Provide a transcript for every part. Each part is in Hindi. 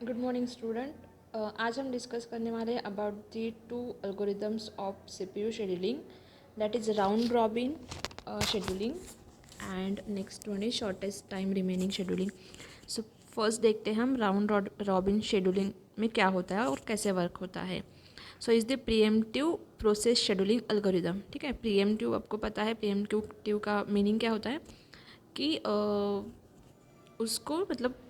Good morning student. आज हम डिस्कस करने वाले हैं about the two algorithms of CPU scheduling, that is round robin scheduling and next one is shortest time remaining scheduling. So first देखते हैं हम राउंड रॉबिन शेड्यूलिंग में क्या होता है और कैसे वर्क होता है। So is the pre-emptive process scheduling algorithm. ठीक है, प्रीएम्प्टिव आपको पता है, प्रीएम्प्टिव का मीनिंग क्या होता है कि उसको मतलब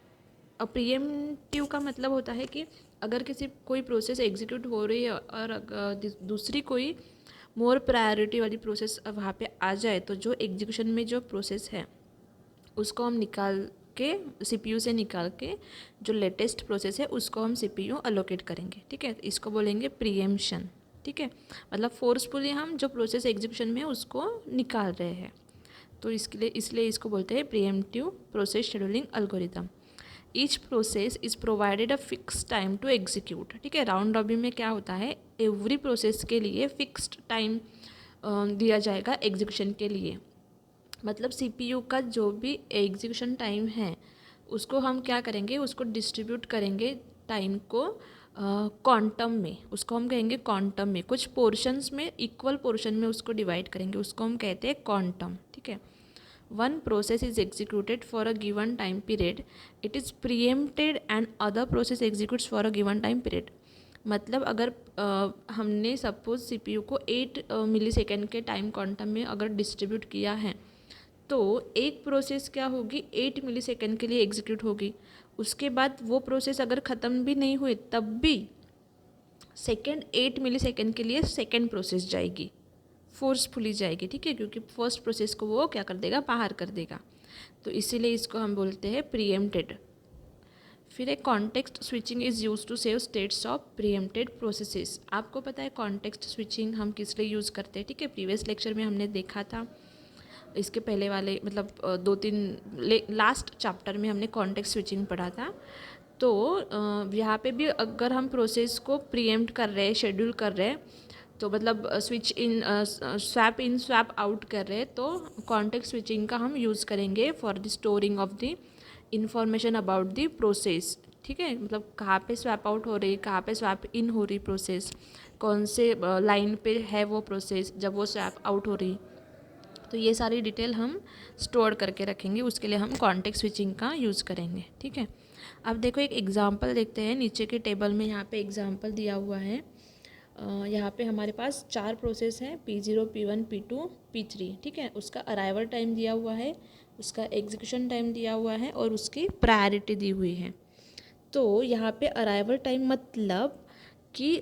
प्रीएम्प्टिव का मतलब होता है कि अगर किसी कोई प्रोसेस एग्जीक्यूट हो रही है और दूसरी कोई मोर प्रायोरिटी वाली प्रोसेस वहाँ पे आ जाए तो जो एग्जीक्यूशन में जो प्रोसेस है उसको हम निकाल के सीपीयू से निकाल के जो लेटेस्ट प्रोसेस है उसको हम सीपीयू अलोकेट करेंगे। ठीक है, इसको बोलेंगे प्रीएम्पशन। ठीक है, मतलब फोर्सफुली हम जो प्रोसेस एग्जीक्यूशन में है उसको निकाल रहे हैं, तो इसलिए इसको बोलते हैं preemptive process scheduling algorithm. Each process is provided a fix time to execute. ठीक है, राउंड रॉबिन में क्या होता है, एवरी प्रोसेस के लिए फिक्स्ड टाइम दिया जाएगा एग्जीक्यूशन के लिए। मतलब सीपीयू का जो भी एग्जीक्यूशन टाइम है उसको हम क्या करेंगे, उसको डिस्ट्रीब्यूट करेंगे टाइम को क्वांटम में, उसको हम कहेंगे क्वांटम में, कुछ पोर्शंस में इक्वल पोर्शन में उसको डिवाइड करेंगे, उसको हम कहते हैं क्वांटम। ठीक है, one process is executed for a given time period, it is preempted and other process executes for a given time period। मतलब अगर हमने सपोज सीपीयू को 8 मिली सेकेंड के टाइम क्वांटम में अगर डिस्ट्रीब्यूट किया है तो एक प्रोसेस क्या होगी, 8 मिली सेकेंड के लिए एग्जीक्यूट होगी। उसके बाद वो प्रोसेस अगर ख़त्म भी नहीं हुई तब भी सेकेंड 8 मिली सेकेंड के लिए सेकेंड प्रोसेस जाएगी, फोर्सफुली जाएगी। ठीक है, क्योंकि फर्स्ट प्रोसेस को वो क्या कर देगा, बाहर कर देगा, तो इसीलिए इसको हम बोलते हैं प्रीएम्प्टेड। फिर एक context switching is use to save states of preempted processes. आपको पता है कॉन्टेक्स्ट स्विचिंग हम किस लिए यूज़ करते हैं। ठीक है, प्रीवियस लेक्चर में हमने देखा था, इसके पहले वाले मतलब 2-3 लास्ट चैप्टर में हमने कॉन्टेक्स्ट स्विचिंग पढ़ा था। तो यहाँ पे भी अगर हम प्रोसेस को प्रीएम्प्ट कर रहे हैं, शेड्यूल कर रहे हैं, तो मतलब switch in swap in swap out कर रहे हैं, तो कॉन्टेक्स्ट स्विचिंग का हम यूज़ करेंगे for the storing of the information about the process. ठीक है, मतलब कहाँ पे स्वैप आउट हो रही, कहाँ पे स्वैप इन हो रही प्रोसेस, कौन से लाइन पे है वो प्रोसेस जब वो स्वैप आउट हो रही, तो ये सारी डिटेल हम स्टोर करके रखेंगे, उसके लिए हम कॉन्टेक्स्ट स्विचिंग का यूज़ करेंगे। ठीक है, अब देखो एक एग्जांपल देखते हैं, नीचे के टेबल में यहाँ पे एग्जांपल दिया हुआ है। यहाँ पे हमारे पास 4 प्रोसेस हैं, P0, P1, P2, P3। ठीक है, उसका अराइवल टाइम दिया हुआ है, उसका एग्जीक्यूशन टाइम दिया हुआ है और उसकी प्रायोरिटी दी हुई है। तो यहाँ पे अराइवल टाइम मतलब कि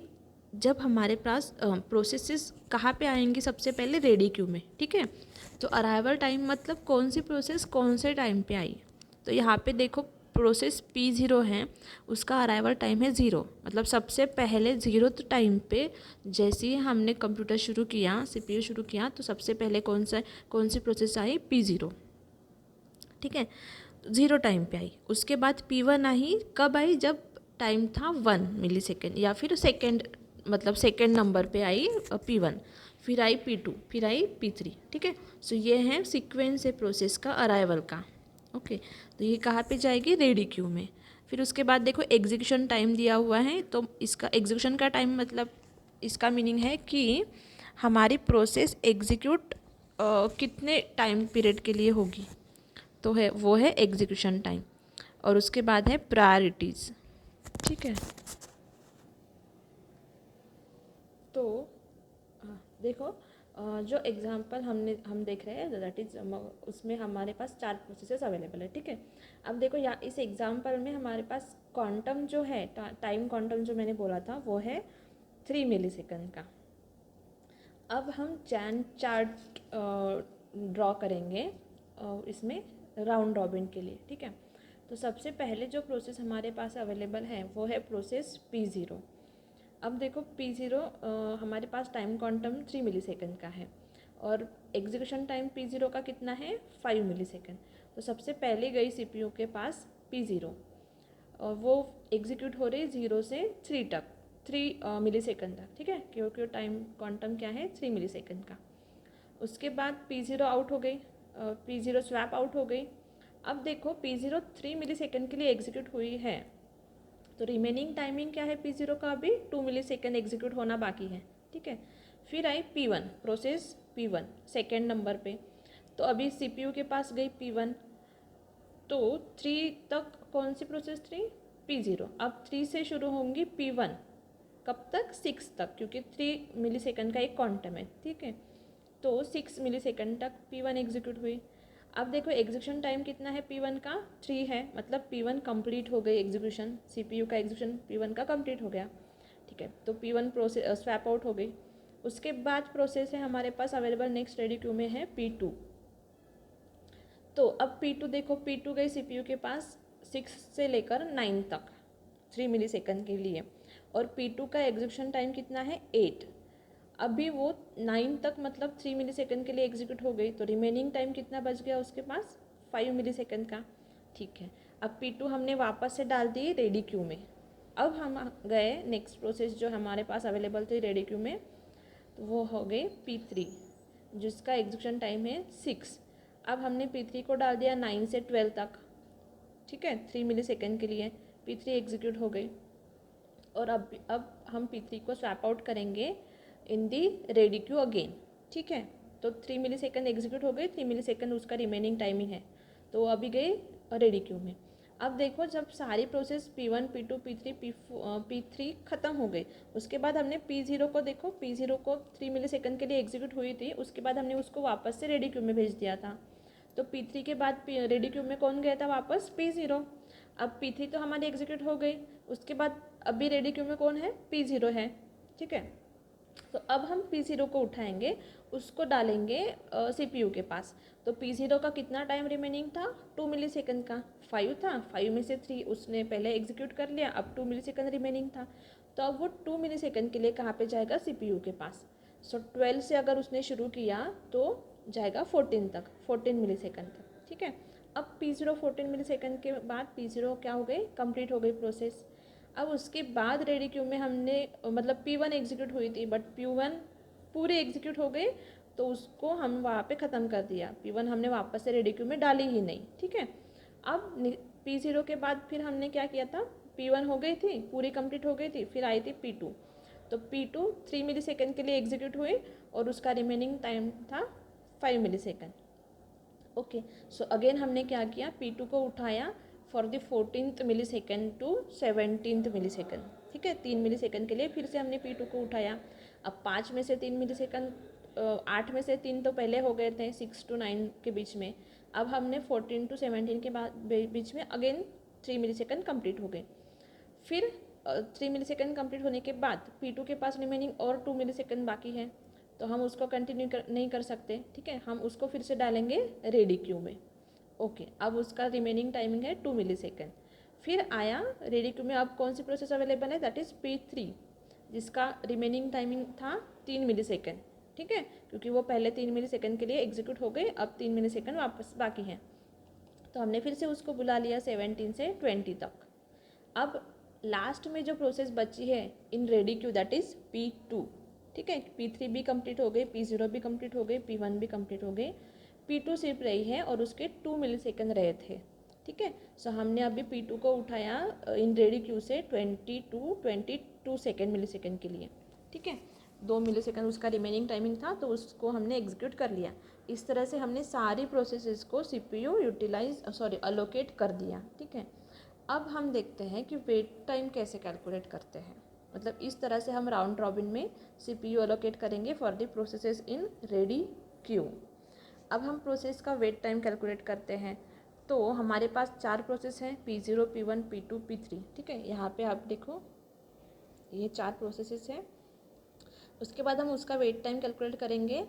जब हमारे पास प्रोसेसेस कहाँ पे आएंगी, सबसे पहले रेडी क्यू में। ठीक है, तो अराइवल टाइम मतलब कौन सी प्रोसेस कौन से टाइम पे आई। तो यहाँ पे देखो प्रोसेस P0 है, उसका अराइवल टाइम है 0, मतलब सबसे पहले 0 टाइम पे जैसे ही हमने कंप्यूटर शुरू किया, सीपीयू शुरू किया, तो सबसे पहले कौन सी प्रोसेस आई, P0। ठीक है, 0 टाइम पे आई। उसके बाद P1 आई, कब आई, जब टाइम था 1 मिली सेकेंड, या फिर सेकेंड मतलब सेकेंड नंबर पे आई P1। फिर आई P2, फिर आई P3। ठीक है, सो ये है सीक्वेंस है प्रोसेस का अराइवल का। ओके, तो ये कहाँ पे जाएगी, रेडी क्यू में। फिर उसके बाद देखो एग्जीक्यूशन टाइम दिया हुआ है, तो इसका एग्जीक्यूशन का टाइम मतलब इसका मीनिंग है कि हमारी प्रोसेस एग्जीक्यूट कितने टाइम पीरियड के लिए होगी, तो है वो है एग्जीक्यूशन टाइम। और उसके बाद है प्रायोरिटीज़। ठीक है, तो देखो जो एग्जांपल हम देख रहे हैं दैट इज़ उसमें हमारे पास 4 प्रोसेसेस अवेलेबल है। ठीक है, अब देखो यहाँ इस एग्जांपल में हमारे पास क्वांटम जो है, टाइम क्वांटम जो मैंने बोला था वो है 3 मिली सेकेंड का। अब हम चैन चार्ट ड्रॉ करेंगे इसमें राउंड रॉबिन के लिए। ठीक है, तो सबसे पहले जो प्रोसेस हमारे पास अवेलेबल है वो है प्रोसेस P0। अब देखो P0 हमारे पास टाइम क्वांटम 3 मिली सेकेंड का है और एग्जीक्यूशन टाइम P0 का कितना है, 5 मिली सेकेंड। तो सबसे पहले गई सीपीयू के पास P0 और वो एग्जीक्यूट हो रही 0 से 3 तक, 3 मिली सेकेंड तक। ठीक है, क्योंकि टाइम क्वांटम क्या है, 3 मिली सेकेंड का। उसके बाद P0 आउट हो गई, P0 स्वैप आउट हो गई। अब देखो P0 3 मिली सेकेंड के लिए एग्जीक्यूट हुई है, तो रिमेनिंग टाइमिंग क्या है पी ज़ीरो का, अभी 2 मिली सेकेंड एग्जीक्यूट होना बाकी है, ठीक है। फिर आई P1, process P1 second number पे। तो अभी CPU के पास गई P1, तो 3 तक कौन सी प्रोसेस थी, P0। अब 3 से शुरू होंगी P1, कब तक, 6 तक, क्योंकि 3 मिली सेकेंड का एक क्वांटम है, ठीक है। तो 6 मिली सेकेंड तक P1 एग्जीक्यूट हुई। अब देखो एग्जीक्यूशन टाइम कितना है P1 का, 3 है, मतलब P1 कंप्लीट हो गई एग्जीक्यूशन, CPU का एग्जीक्यूशन P1 का कंप्लीट हो गया, ठीक है। तो P1 प्रोसेस स्वैप आउट हो गई। उसके बाद प्रोसेस है हमारे पास अवेलेबल नेक्स्ट रेडी क्यू में है P2। तो अब P2 देखो, P2 गई CPU के पास 6 से लेकर 9 तक 3 मिली सेकेंड के लिए, और P2 का एग्जीक्यूशन टाइम कितना है 8। अभी वो 9 तक मतलब 3 मिली सेकेंड के लिए एग्जीक्यूट हो गई, तो रिमेनिंग टाइम कितना बच गया उसके पास, 5 मिली सेकेंड का, ठीक है। अब P2 हमने वापस से डाल दी रेडी क्यू में। अब हम गए नेक्स्ट प्रोसेस जो हमारे पास अवेलेबल थी रेडी क्यू में, तो वो हो गई P3 जिसका एग्जीक्यूशन टाइम है 6। अब हमने P3 को डाल दिया 9 से 12 तक, ठीक है, 3 मिली सेकेंड के लिए P3 एग्जीक्यूट हो गई। और अब हम P3 को स्वैप आउट करेंगे इन दी रेडी क्यू अगेन, ठीक है। तो 3 मिली सेकेंड एग्जीक्यूट हो गई, 3 मिली सेकेंड उसका रिमेनिंग टाइमिंग है, तो वो अभी गई रेडी क्यू में। अब देखो जब सारी process P1 P2 P3 P3 ख़त्म हो गई, उसके बाद हमने P0 को देखो, P0 को 3 मिली सेकेंड के लिए एग्जीक्यूट हुई थी, उसके बाद हमने उसको वापस से रेडी क्यू में भेज दिया था। तो P3 के बाद रेडी क्यू में कौन गया था वापस, P0। अब P3 तो हमारी एग्जीक्यूट हो गई, उसके बाद अभी रेडी क्यू में कौन है, P0 है, ठीक है। तो अब हम P0 को उठाएंगे, उसको डालेंगे CPU के पास। तो P0 का कितना टाइम रिमेनिंग था, 2 मिली सेकेंड का, 5 था, 5 में से 3 उसने पहले एग्जीक्यूट कर लिया, अब 2 मिली सेकेंड रिमेनिंग था। तो अब वो 2 मिली सेकेंड के लिए कहाँ पे जाएगा, CPU के पास। सो 12 से अगर उसने शुरू किया तो जाएगा 14 तक, 14 मिली सेकेंड तक, ठीक है। अब P0 14 मिली सेकेंड के बाद P0 क्या हो गई, कंप्लीट हो गई प्रोसेस। अब उसके बाद रेडी क्यू में हमने मतलब P1 एग्जीक्यूट हुई थी, बट P1 पूरे एग्जीक्यूट हो गए, तो उसको हम वहाँ पे ख़त्म कर दिया। P1 हमने वापस से रेडी क्यू में डाली ही नहीं, ठीक है। अब P0 के बाद फिर हमने क्या किया था, P1 हो गई थी, पूरी कंप्लीट हो गई थी, फिर आई थी P2। तो P2 3 मिली सेकेंड के लिए एग्जीक्यूट हुई और उसका रिमेनिंग टाइम था 5 millisecond, okay. So again हमने क्या किया, P2 को उठाया for the 14th millisecond to 17th millisecond, ठीक है। 3 मिली सेकेंड के लिए फिर से हमने P2 को उठाया। अब 5 में से 3 मिली सेकेंड, 8 में से 3 तो पहले हो गए थे 6 to 9 के बीच में। अब हमने 14 to 17 के बाद बीच में अगेन 3 मिली सेकेंड कम्प्लीट हो गए। फिर 3 मिली सेकेंड कम्प्लीट होने के बाद P2 के पास रिमेनिंग और 2 मिली सेकेंड बाकी है, तो हम उसको कंटिन्यू नहीं कर सकते, ठीक है। हम उसको फिर से डालेंगे रेडी क्यू में, ओके। अब उसका रिमेनिंग टाइमिंग है 2 मिली सेकेंड। फिर आया रेडी क्यू में, अब कौन सी प्रोसेस अवेलेबल है, दैट इज़ P3 जिसका रिमेनिंग टाइमिंग था 3 मिली सेकेंड, ठीक है, क्योंकि वो पहले 3 मिली सेकेंड के लिए एग्जीक्यूट हो गए, अब 3 मिली सेकेंड वापस बाकी हैं, तो हमने फिर से उसको बुला लिया 17 से 20 तक। अब लास्ट में जो प्रोसेस बची है in ready queue that is P2, ठीक है। P3 भी कंप्लीट हो गई, P0 भी कंप्लीट हो गई, P1 भी कंप्लीट हो गई, P2 सिर्फ रही है और उसके 2 मिली सेकेंड रहे थे, ठीक है। सो हमने अभी P2 को उठाया इन रेडी क्यू से 22 सेकेंड मिली सेकेंड के लिए, ठीक है। 2 मिली सेकेंड उसका रिमेनिंग टाइमिंग था, तो उसको हमने एग्जीक्यूट कर लिया। इस तरह से हमने सारी प्रोसेसेस को CPU अलोकेट कर दिया, ठीक है। अब हम देखते हैं कि वेट टाइम कैसे कैलकुलेट करते हैं, मतलब इस तरह से हम राउंड रॉबिन में CPU अलोकेट करेंगे for the processes in ready queue. अब हम प्रोसेस का वेट टाइम कैलकुलेट करते हैं, तो हमारे पास 4 प्रोसेस हैं, P0 P1 P2 P3, ठीक है। यहाँ पे आप देखो ये 4 प्रोसेसेस हैं। उसके बाद हम उसका वेट टाइम कैलकुलेट करेंगे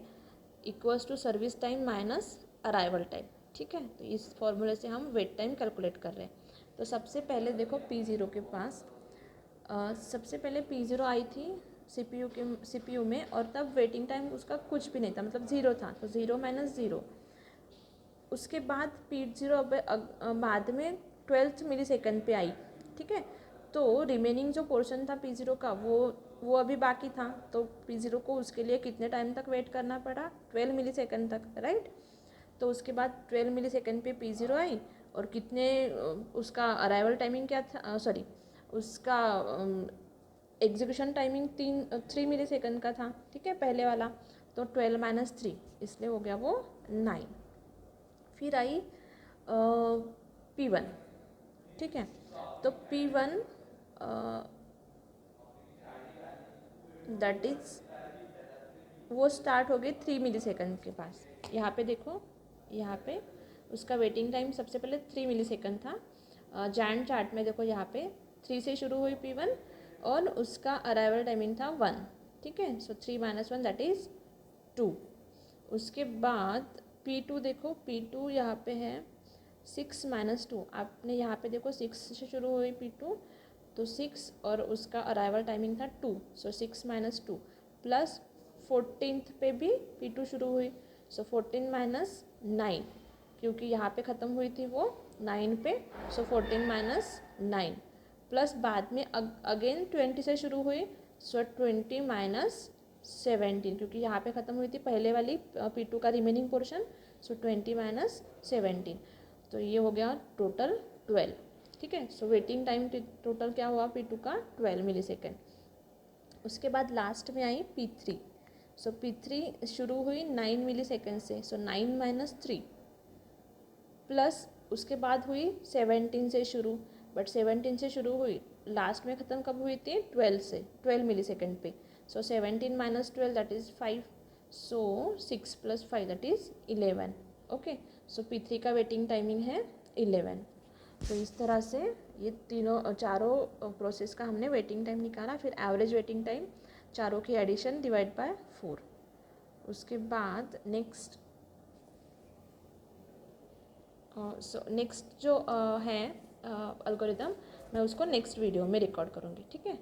equals to service time minus arrival time, ठीक है। तो इस फॉर्मूले से हम वेट टाइम कैलकुलेट कर रहे हैं। तो सबसे पहले देखो P0 के पास सबसे पहले P0 आई थी CPU में, और तब वेटिंग टाइम उसका कुछ भी नहीं था, मतलब 0 था, तो 0 माइनस 0। उसके बाद P0 बाद में 12th मिली सेकेंड पे आई, ठीक है। तो रिमेनिंग जो पोर्शन था P0 का वो अभी बाकी था, तो P0 को उसके लिए कितने टाइम तक वेट करना पड़ा, 12 मिली सेकेंड तक, राइट। तो उसके बाद 12 मिली सेकेंड पे P0 आई, और कितने उसका अराइवल टाइमिंग क्या था, उसका एग्जीक्यूशन टाइमिंग 3 मिली सेकेंड का था, ठीक है, पहले वाला। तो 12 माइनस 3, इसलिए हो गया वो 9। फिर आई P1, ठीक है। तो P1 दैट इज वो स्टार्ट हो गई 3 मिली सेकेंड के पास। यहाँ पे देखो, यहाँ पे उसका वेटिंग टाइम सबसे पहले 3 मिली सेकेंड था। जैन चार्ट में देखो, यहाँ पे 3 से शुरू हुई P1 और उसका अराइवल टाइमिंग था 1, ठीक है। सो 3 माइनस 1 दैट इज़ 2। उसके बाद P2 देखो, P2 यहाँ पे है 6 माइनस 2। आपने यहाँ पे देखो 6 से शुरू हुई P2, तो 6 और उसका अराइवल टाइमिंग था 2, सो 6 माइनस 2 प्लस 14th पे भी P2 शुरू हुई, सो 14 माइनस 9, क्योंकि यहाँ पे ख़त्म हुई थी वो 9 पे, सो 14 माइनस 9 प्लस बाद में अगेन 20 से शुरू हुई, सो 20 माइनस 17, क्योंकि यहाँ पे ख़त्म हुई थी पहले वाली P2 का रिमेनिंग पोर्शन, सो 20 माइनस 17। तो ये हो गया टोटल 12, ठीक है। सो वेटिंग टाइम टोटल क्या हुआ P2 का 12 मिली सेकेंड। उसके बाद लास्ट में आई P3। सो P3 शुरू हुई 9 मिली सेकेंड से, सो 9 माइनस 3 प्लस उसके बाद हुई 17 से शुरू, बट 17 से शुरू हुई, लास्ट में ख़त्म कब हुई थी 12 से, 12 मिली सेकेंड पे। सो 17 minus 12 that is 5, so 6 plus 5 that is 11। Okay, so P3 का वेटिंग टाइमिंग है 11। तो इस तरह से ये चारों प्रोसेस का हमने वेटिंग टाइम निकाला। फिर एवरेज वेटिंग टाइम चारों की एडिशन डिवाइड बाय 4। उसके बाद नेक्स्ट नेक्स्ट जो है एल्गोरिदम, मैं उसको नेक्स्ट वीडियो में रिकॉर्ड करूँगी, ठीक है।